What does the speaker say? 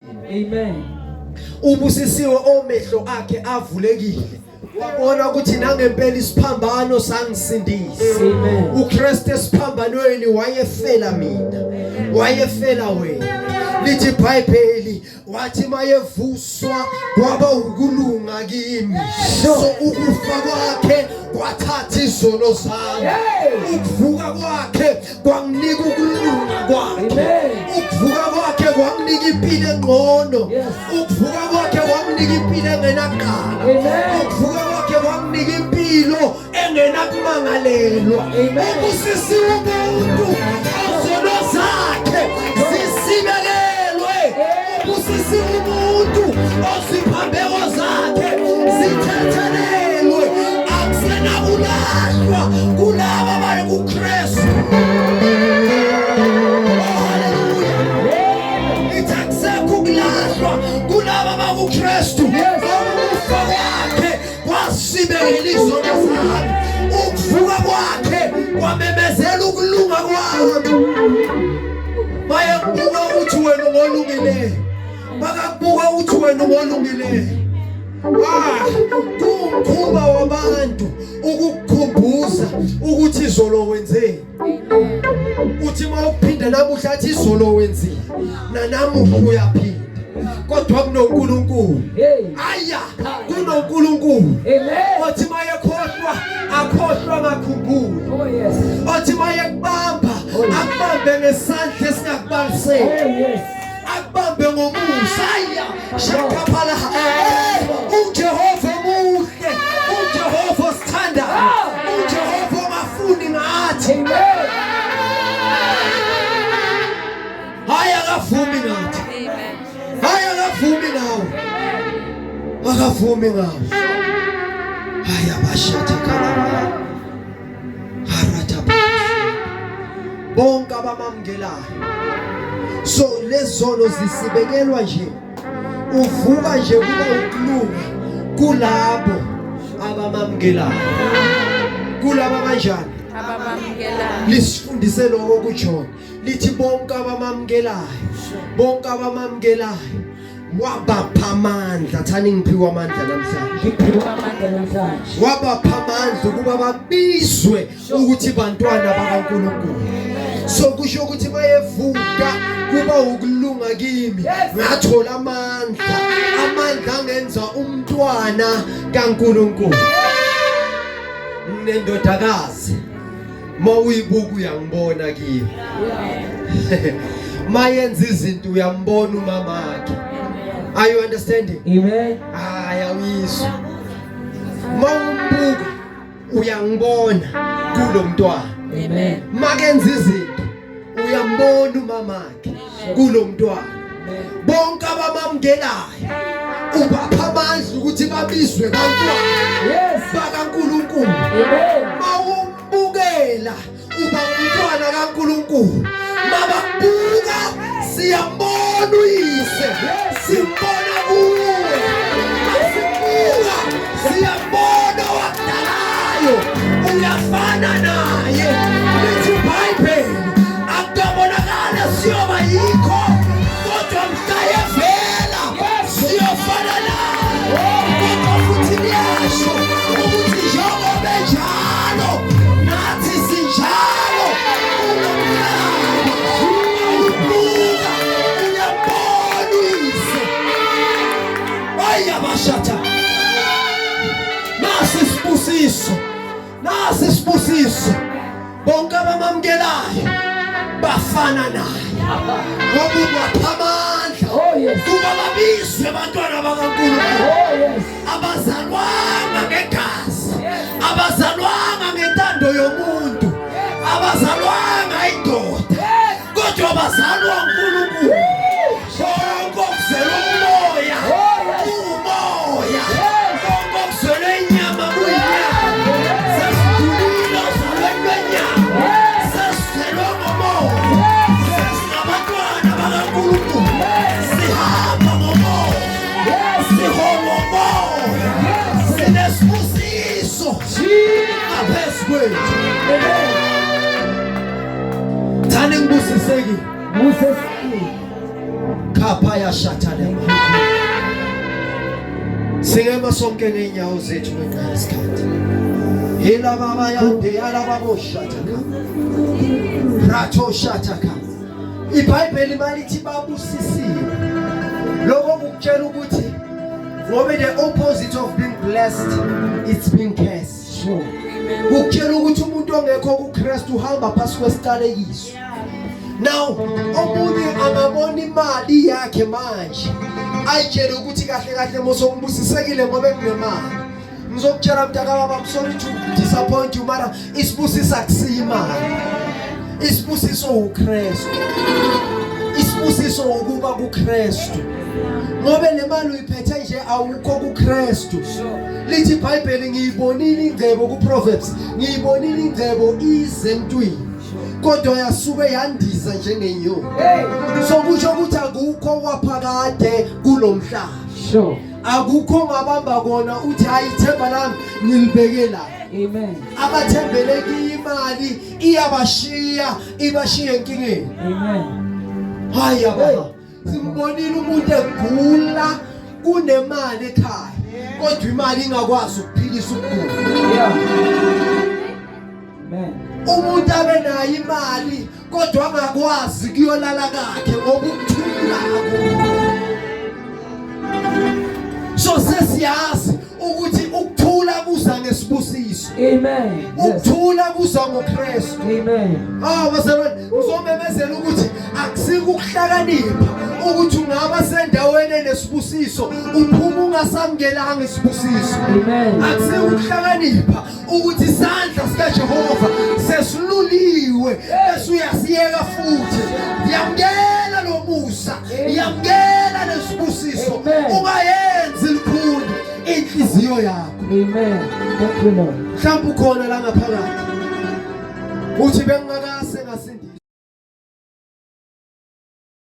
Amen. Ubusisiwe omehlo akhe avulekile. Wabona ukuthi nangempela isiphambano sangisindisa. Amen. uKristu esiphambanweni wayefela mina. Wayefela wena. Lithi iBhayibheli wathi mayevuswa kwaba ukulunga kimi. So ukufa kwakhe kwathatha izono zami. Ukuvuka kwakhe kwanginika ukulunga kwakhe. Ukuvuka kwakhe kwanginika impilo engcono. Ukuvuka kwakhe kwanginika impilo engenaqala. Ukuvuka kwakhe kwanginika impilo engenakumangalelwa. Ubusisiwe umuntu izono zakhe zisibelelwe. Ubusisiwe umuntu oziphambeko zakhe zithethelelwe. Akusena kulahlwa kulabo abali kuKristu. Kulaba bakuKristu ukufa kwakhe kwasibela izono zami. Ukuvuka kwakhe kwamemezela ukulunga kwami. Bayakubuka ukuthi wena ungolungileyo. Bakakubuka ukuthi wena ungolungileyo. Kumkhuba wabantu ukukukhumbuza ukuthi izolo wenzeni. Uthi mawuphinda namuhla athi izolo wenzile. Nanamuhla uyaphinda. Kodwa kunoNkulunkulu. Aya, kunoNkulunkulu. Othi mayekhohlwa akhohlwa ngakhumbula. Oh yes. Othi mayekubamba akubambe ngesandla esingakubaliseki. Akubambe ngomusa. Aya, shakaphala. uJehova muhle. uJehova sithanda. uJehova mafuni ngathi. Haya kavumi ngathi. Haya akavumi ngawo. Akavumi ngawo. Haya bashatha kalaba. Harata. Bonke abamamngelayo. So lezono zisibekelwa nje. Uvuka nje kuba ukulunga kulabo abamamngelayo. Kulabo kanjani? Abamamngelayo. Lisifundise lokho kuJohn. Lithi bonke abamamngelayo. Bonke abamamngelayo wabapha amandla. Thani ngiphiwe amandla namhlanje. Ngiphiwe amandla namhlanje. Wabapha amandla ukuba babizwe ukuthi bantwana bakaNkulunkulu. So kusho ukuthi mayevuka kuba ukulunga kimi. Ngathola amandla. Amandla angenza umntwana kaNkulunkulu. Nendodakazi mawuyibuka uyangibona kimi. Mayenza izinto uyambona umama wakhe. Are you understanding? Amen. Ayawizwa. Mawumbuka uyangibona kulo mntwana. Amen. Makenza izinto uyambona umama wakhe kulo mntwana. Bonke abamamngelayo ubapha amandla ukuthi babizwe bantwana bakaNkulunkulu. Mawumbukela uba umntwana kaNkulunkulu. Mababuka siyambona uyise. Simbona kuwe. Sibuka siyambona wakudalayo. Uyafana naye. Lithi iBhayibheli akubonakala siyoba yikho. Kodwa mhla yevela siyofana naye. Kodwa futhi liyasho ukuthi njengoba enjalo nathi sinjalo. Ubuka uyabona uyise. Ayabashata. Nasi isibusiso. Bonke abamamngelayo bafana naye. Ngoba ubapha amandla. Kuba babizwe abantwana bakaNkulunkulu. Abazalwanga ngegazi. Abazalwanga ngentando yomuntu. Abazalwanga indoda. Kodwa bazalwa uNkulunkulu. Bonke okuzelwe umoya. Umoya. Bonke okuzelwe inyama kuyinyama. Sesidulile ozalweni lwenyama. Sesizelwe ngomoya. Sesingabantwana bakaNkulunkulu. Sihamba ngomoya. Sihola ngomoya. Sinesibusiso ngaphezu kwethu. Thani ngibusiseki. Kapha yashathana. Singema sonke ngeenyawo zethu ngenxa yesikhathi. Hela baba yande yala babo shathaka. Rato shathaka. IBhayibheli malithi babusisiwe. Lokho kukutshela ukuthi ngoba the opposite of being blessed it's being cursed. Sure. Kukutshela ukuthi umuntu ongekho kuKristu uhamba phasi kwesitalekiso. Now, omunye angabona imali yakhe manje. Ayitshela ukuthi kahle kahle mosongibusisekile ngoba nginemali. Ngizokutshela mntaka baba I'm sorry to disappoint you mara isibusiso akusiyimali. Isibusiso uKristu. Isibusiso ukuba kuKristu. Ngoba le mali uyiphethe nje awukho kuKristu. Lithi iBhayibheli ngiyibonile ingcebo kuProverbs. Ngiyibonile ingcebo ize emntwini. Kodwa yasuke yandiza njengenyoni. So kusho ukuthi akukho kwaphakade kulomhlaba. Sure. Akukho ngabamba kona uthi ayithemba lami ngilibeke la. Amen. Abathembele imali iyabashiya ibashiye enkingeni. Amen. Haya baba. Simbonile umuntu egula kunemali ekhaya. Kodwa imali ingakwazi ukuphilisa ukugula. Yeah. Amen. Umuntu abenayo imali kodwa angakwazi kuyolala kakhe ngoba ukuthula akukho. So sesiyazi ukuthi ukuthula kuza ngesibusiso. Amen. Ukuthula kuza ngoKristu. Amen. Basebenzi uzomemezela ukuthi akusike ukuhlakanipha ukuthi ungaba sendaweni enesibusiso uphuma ungasamkelanga isibusiso. Amen. Akusike ukuhlakanipha ukuthi isandla sikaJehova sesiluliwe esuyasiyeka futhi. Yamkela lo musa, yamkela lesibusiso. Ungayenzi likhulu inhliziyo yakho. Amen. Thank you Lord. Mhlawumbe ukhona la ngaphakathi uthi bengingakase ngasindiswa